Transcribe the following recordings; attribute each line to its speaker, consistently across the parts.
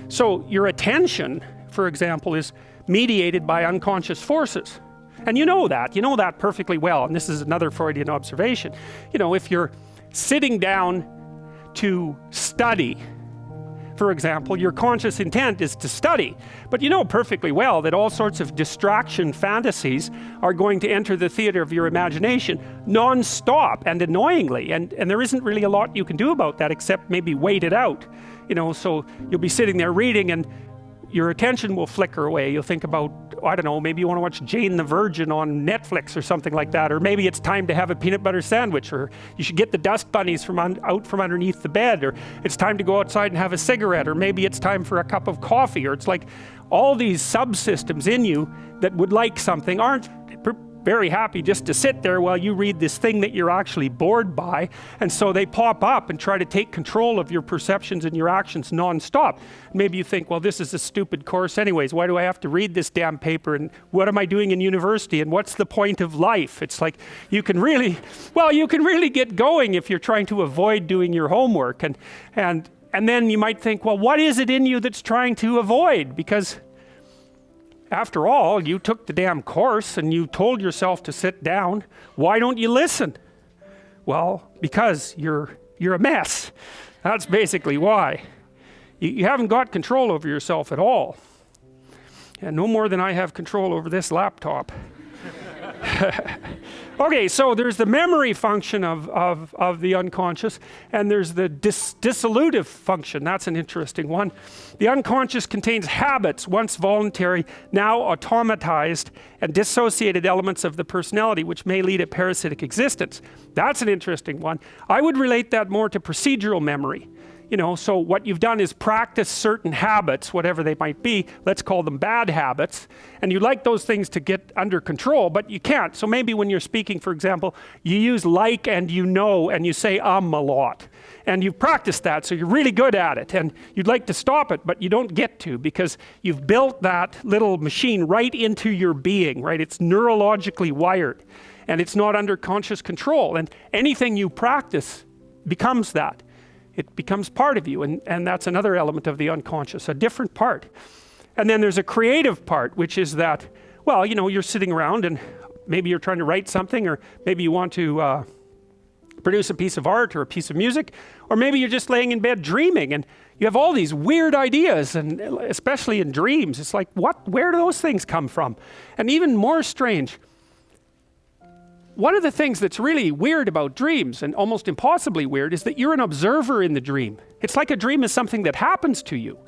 Speaker 1: So your attention, for example, is mediated by unconscious forces. And you know that perfectly well. And this is another Freudian observation. You know, if you're sitting down to study, for example, your conscious intent is to study. But you know perfectly well that all sorts of distraction fantasies are going to enter the theater of your imagination non-stop and annoyingly. And there isn't really a lot you can do about that except maybe wait it out. You know, so you'll be sitting there reading and your attention will flicker away. You'll think about, I don't know, maybe you want to watch Jane the Virgin on Netflix or something like that. Or maybe it's time to have a peanut butter sandwich, or you should get the dust bunnies out from underneath the bed, or it's time to go outside and have a cigarette, or maybe it's time for a cup of coffee, or it's like all these subsystems in you that would like something aren't very happy just to sit there while you read this thing that you're actually bored by. And so they pop up and try to take control of your perceptions and your actions non-stop. Maybe you think, well, this is a stupid course anyways. Why do I have to read this damn paper? And what am I doing in university? And what's the point of life? It's like you can really get going if you're trying to avoid doing your homework. And then you might think, well, what is it in you that's trying to avoid? Because after all, you took the damn course and you told yourself to sit down. Why don't you listen? Well, because you're a mess. That's basically why. You haven't got control over yourself at all. And no more than I have control over this laptop. Okay, so there's the memory function of the unconscious, and there's the dissolutive function. That's an interesting one. The unconscious contains habits, once voluntary, now automatized, and dissociated elements of the personality, which may lead a parasitic existence. That's an interesting one. I would relate that more to procedural memory. You know, so what you've done is practice certain habits, whatever they might be. Let's call them bad habits. And you like those things to get under control, but you can't. So maybe when you're speaking, for example, you use like and you know, and you say a lot. And you've practiced that, so you're really good at it. And you'd like to stop it, but you don't get to, because you've built that little machine right into your being, right? It's neurologically wired, and it's not under conscious control. And anything you practice becomes that. It becomes part of you, and that's another element of the unconscious, a different part. And then there's a creative part, which is that, well, you know, you're sitting around and maybe you're trying to write something, or maybe you want to produce a piece of art or a piece of music, or maybe you're just laying in bed dreaming and you have all these weird ideas, and especially in dreams, it's like, where do those things come from? And even more strange, one of the things that's really weird about dreams, and almost impossibly weird, is that you're an observer in the dream. It's like a dream is something that happens to you.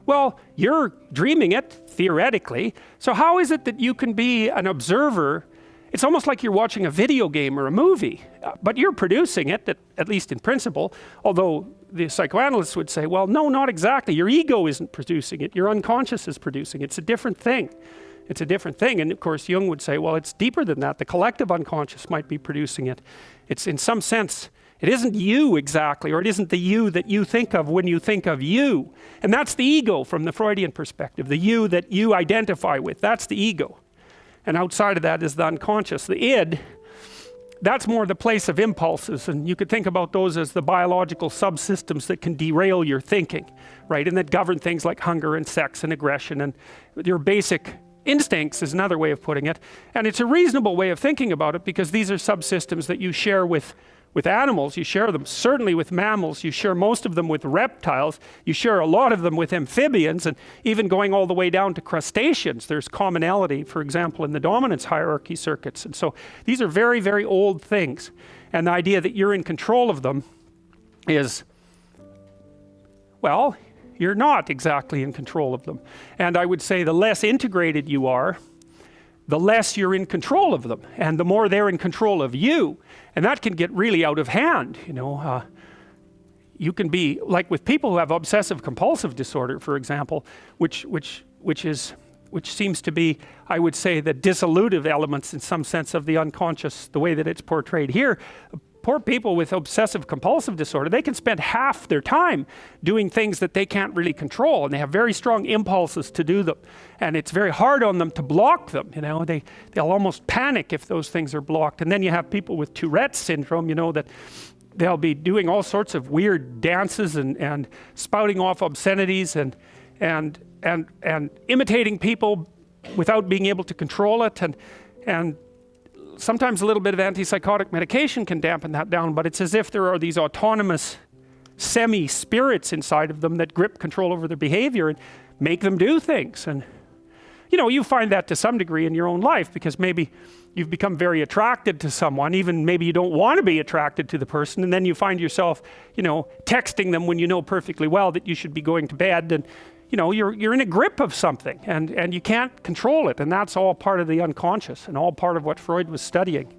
Speaker 1: Well, you're dreaming it, theoretically, so how is it that you can be an observer? It's almost like you're watching a video game or a movie, but you're producing it, at least in principle, although the psychoanalysts would say, well, no, not exactly. Your ego isn't producing it, your unconscious is producing it. It's a different thing. It's a different thing. And of course, Jung would say, well, it's deeper than that. The collective unconscious might be producing it. It's in some sense, it isn't you exactly, or it isn't the you that you think of when you think of you. And that's the ego from the Freudian perspective, the you that you identify with. That's the ego. And outside of that is the unconscious. The id, that's more the place of impulses. And you could think about those as the biological subsystems that can derail your thinking, right? And that govern things like hunger and sex and aggression and your basic instincts is another way of putting it. And it's a reasonable way of thinking about it, because these are subsystems that you share with animals. You share them certainly with mammals. You share most of them with reptiles. You share a lot of them with amphibians, and even going all the way down to crustaceans. There's commonality, for example, in the dominance hierarchy circuits. And so these are very, very old things. And the idea that you're in control of them is, well, you're not exactly in control of them. And I would say the less integrated you are, the less you're in control of them, and the more they're in control of you. And that can get really out of hand, you know. You can be, like with people who have obsessive compulsive disorder, for example, which seems to be, I would say, the dissolutive elements in some sense of the unconscious, the way that it's portrayed here. Poor people with obsessive compulsive disorder, they can spend half their time doing things that they can't really control, and they have very strong impulses to do them, and it's very hard on them to block them. You know, they'll almost panic if those things are blocked. And then you have people with Tourette's syndrome, you know, that they'll be doing all sorts of weird dances and spouting off obscenities, and and imitating people without being able to control it, and sometimes a little bit of antipsychotic medication can dampen that down, but it's as if there are these autonomous semi-spirits inside of them that grip control over their behavior and make them do things. And you know, you find that to some degree in your own life, because maybe you've become very attracted to someone, even maybe you don't want to be attracted to the person, and then you find yourself, you know, texting them when you know perfectly well that you should be going to bed, and you know, you're in a grip of something, and you can't control it, and that's all part of the unconscious and all part of what Freud was studying.